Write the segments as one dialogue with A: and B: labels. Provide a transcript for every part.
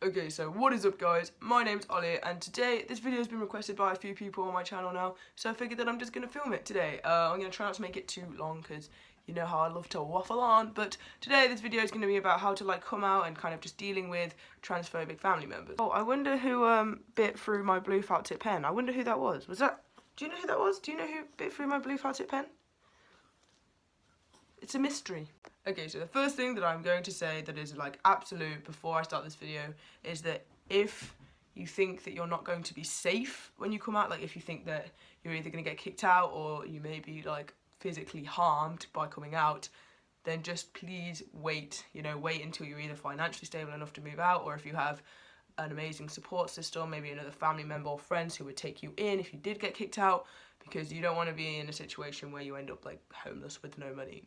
A: Okay, so what is up guys, my name's Ollie and today this video has been requested by a few people on my channel now, so I figured that I'm just going to film it today. I'm going to try not to make it too long because you know how I love to waffle on, but today this video is going to be about how to come out and kind of just dealing with transphobic family members. Oh, I wonder who bit through my blue felt tip pen. I wonder who that was. Do you know who that was? Do you know who bit through my blue felt tip pen? It's a mystery. Okay, so the first thing that I'm going to say that is absolute before I start this video is that if you think that you're not going to be safe when you come out, if you think that you're either going to get kicked out or you may be physically harmed by coming out, then just please wait, wait until you're either financially stable enough to move out, or if you have an amazing support system, maybe another family member or friends who would take you in if you did get kicked out, because you don't want to be in a situation where you end up homeless with no money.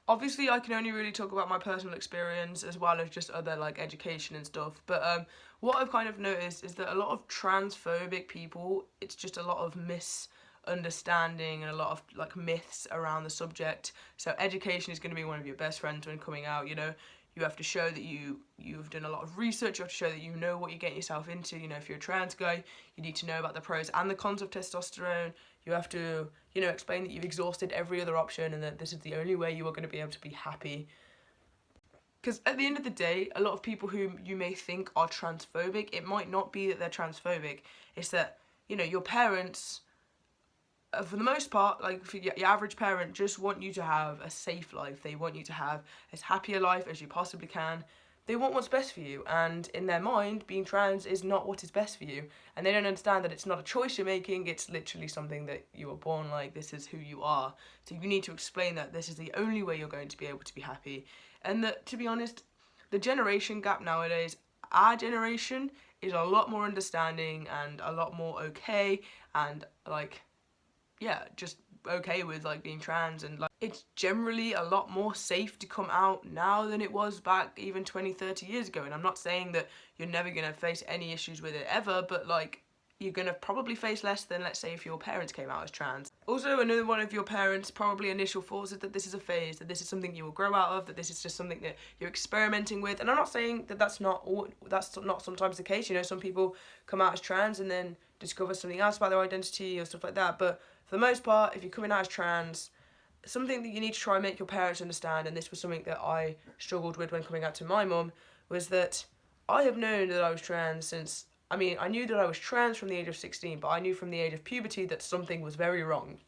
A: Obviously, I can only really talk about my personal experience as well as just other education and stuff, but what I've kind of noticed is that a lot of transphobic people, it's just a lot of misunderstanding and a lot of myths around the subject. So education is going to be one of your best friends when coming out. You have to show that you've done a lot of research. You have to show that you know what you're getting yourself into. If you're a trans guy, you need to know about the pros and the cons of testosterone. You have to, explain that you've exhausted every other option and that this is the only way you are going to be able to be happy. Because at the end of the day, a lot of people who you may think are transphobic, it might not be that they're transphobic. It's that, your parents, for the most part, your average parent just want you to have a safe life. They want you to have as happy a life as you possibly can. They want what's best for you, and in their mind, being trans is not what is best for you, and they don't understand that it's not a choice you're making, it's literally something that you were born like. This is who you are. So you need to explain that this is the only way you're going to be able to be happy, and that, to be honest, the generation gap nowadays, our generation is a lot more understanding and a lot more okay, and just okay with being trans, and it's generally a lot more safe to come out now than it was back even 20-30 years ago. And I'm not saying that you're never gonna face any issues with it ever, but you're gonna probably face less than, let's say, if your parents came out as trans. Also, another one of your parents' probably initial thoughts is that this is a phase, that this is something you will grow out of, that this is just something that you're experimenting with. And I'm not saying that that's not sometimes the case. Some people come out as trans and then discover something else about their identity or stuff like that, but for the most part, if you're coming out as trans, something that you need to try and make your parents understand, and this was something that I struggled with when coming out to my mum, was that I have known that I was trans since, I knew that I was trans from the age of 16, but I knew from the age of puberty that something was very wrong,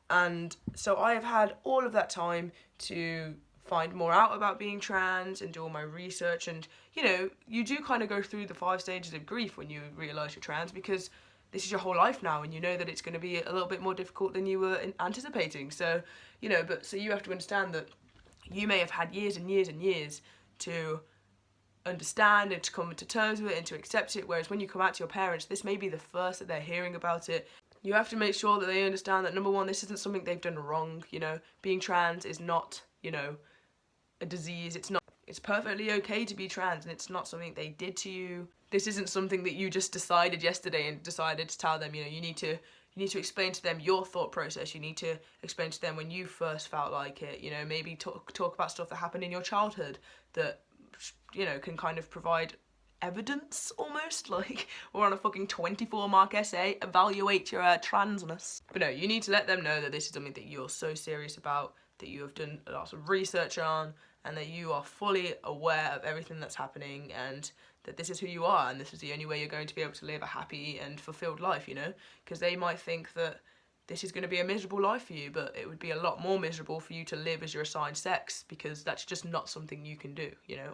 A: And so I have had all of that time to find more out about being trans and do all my research, and, you do kind of go through the 5 stages of grief when you realise you're trans, because this is your whole life now, and you know that it's going to be a little bit more difficult than you were anticipating. So, so you have to understand that you may have had years and years and years to understand and to come to terms with it and to accept it, whereas when you come out to your parents, this may be the first that they're hearing about it. You have to make sure that they understand that, number one, this isn't something they've done wrong. Being trans is not, a disease. It's perfectly okay to be trans, and it's not something they did to you. This isn't something that you just decided yesterday and decided to tell them. You need to explain to them your thought process. You need to explain to them when you first felt like it. Maybe talk about stuff that happened in your childhood that, can kind of provide evidence almost, or on a fucking 24-mark essay, evaluate your transness. But no, you need to let them know that this is something that you're so serious about, that you have done lots of research on, and that you are fully aware of everything that's happening, and that this is who you are, and this is the only way you're going to be able to live a happy and fulfilled life, because they might think that this is going to be a miserable life for you, but it would be a lot more miserable for you to live as your assigned sex, because that's just not something you can do.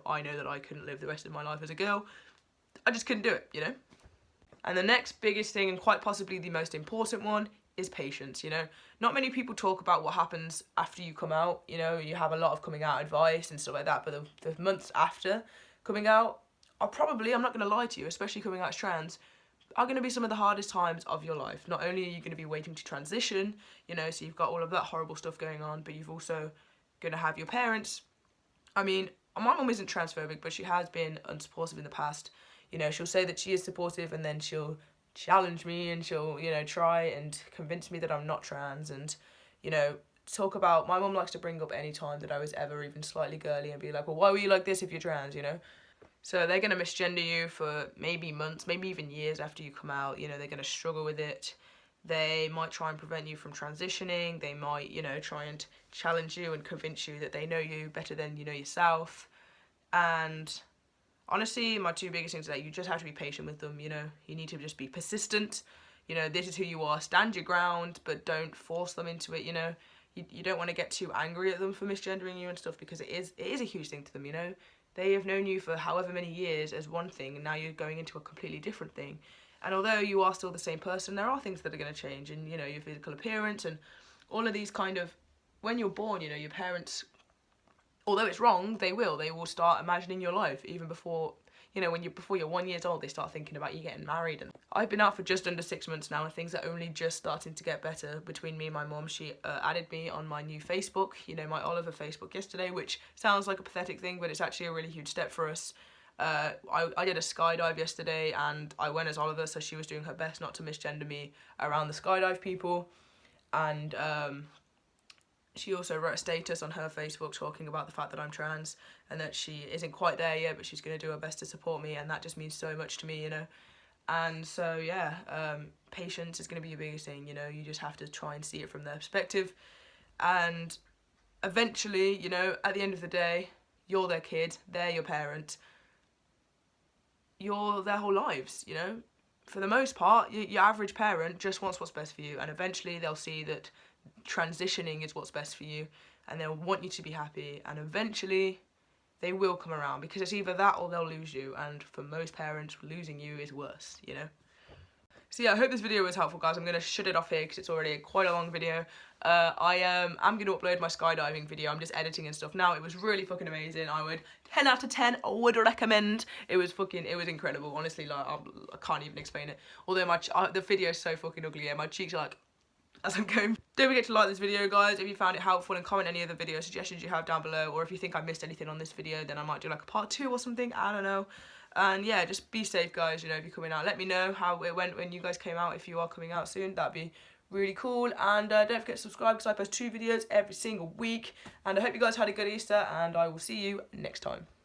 A: I know that I couldn't live the rest of my life as a girl. I just couldn't do it, And the next biggest thing, and quite possibly the most important one, is patience. Not many people talk about what happens after you come out. You have a lot of coming out advice and stuff like that, but the months after coming out are probably, I'm not going to lie to you, especially coming out as trans, are going to be some of the hardest times of your life. Not only are you going to be waiting to transition, so you've got all of that horrible stuff going on, but you've also going to have your parents. My mum isn't transphobic, but she has been unsupportive in the past. She'll say that she is supportive, and then she'll challenge me, and she'll, try and convince me that I'm not trans, and, talk about, my mum likes to bring up any time that I was ever even slightly girly and be like, well, why were you like this if you're trans, So they're going to misgender you for maybe months, maybe even years after you come out. You know, they're going to struggle with it. They might try and prevent you from transitioning. They might, you know, try and challenge you and convince you that they know you better than you know yourself. And honestly, my two biggest things are that you just have to be patient with them, you know. You need to just be persistent. You know, this is who you are. Stand your ground, but don't force them into it, you know. You don't want to get too angry at them for misgendering you and stuff, because it is a huge thing to them, you know. They have known you for however many years as one thing, and now you're going into a completely different thing. And although you are still the same person, there are things that are going to change, and, you know, your physical appearance and all of these kind of... When you're born, you know, your parents, although it's wrong, they will start imagining your life even before, you know, before you're 1 year old, they start thinking about you getting married. And I've been out for just under 6 months now, and things are only just starting to get better between me and my mum. She added me on my new Facebook, you know, my Oliver Facebook yesterday, which sounds like a pathetic thing, but it's actually a really huge step for us. I did a skydive yesterday, and I went as Oliver, so she was doing her best not to misgender me around the skydive people. And she also wrote a status on her Facebook talking about the fact that I'm trans and that she isn't quite there yet, but she's going to do her best to support me, and that just means so much to me, you know. And so, yeah, patience is going to be your biggest thing, you know. You just have to try and see it from their perspective. And eventually, you know, at the end of the day, you're their kid, they're your parent. You're their whole lives, you know. For the most part, your average parent just wants what's best for you, and eventually they'll see that transitioning is what's best for you, and they'll want you to be happy, and eventually they will come around, because it's either that or they'll lose you, and for most parents, losing you is worse, you know. So yeah, I hope this video was helpful, guys. I'm going to shut it off here because it's already quite a long video. I am going to upload my skydiving video. I'm just editing and stuff now. It was really fucking amazing. I would 10 out of 10 I would recommend. It was incredible, honestly. Like, I can't even explain it. Although the video is so fucking ugly. Yeah, my cheeks are like, as I'm going. Don't forget to like this video, guys, if you found it helpful, and comment any other video suggestions you have down below, or if you think I missed anything on this video, then I might do like a part 2 or something, I don't know. And yeah, just be safe, guys, you know, if you're coming out. Let me know how it went when you guys came out, if you are coming out soon. That'd be really cool. And don't forget to subscribe, because I post 2 videos every single week. And I hope you guys had a good Easter, and I will see you next time.